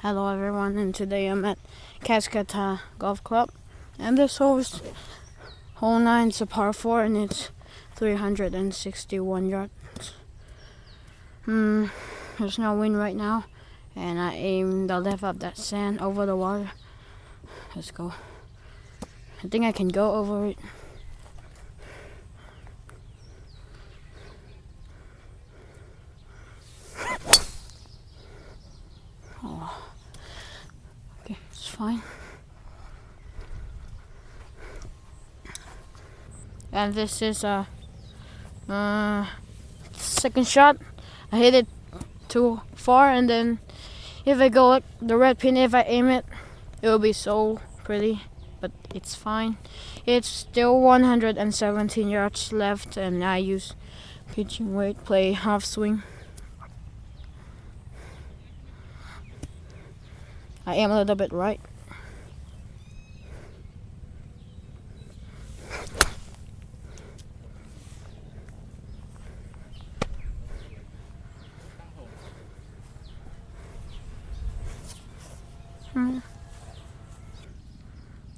Hello everyone, and today I'm at Cascata Golf Club, and this hole 9 is a par 4 and it's 361 yards. There's no wind right now, and I aim the left of that sand over the water. Let's go. I think I can go over it. Okay, it's fine. And this is a second shot. I hit it too far, and then if I go like the red pin, if I aim it, it will be so pretty, but it's fine. It's still 117 yards left, and I use pitching weight, play half swing. I aim a little bit right.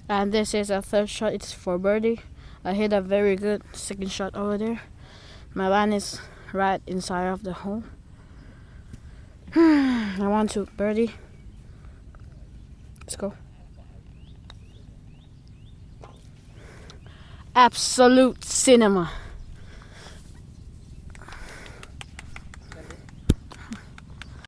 And this is a third shot. It's for birdie. I hit a very good second shot over there. My line is right inside of the hole. I want to birdie. Let's go. Absolute cinema.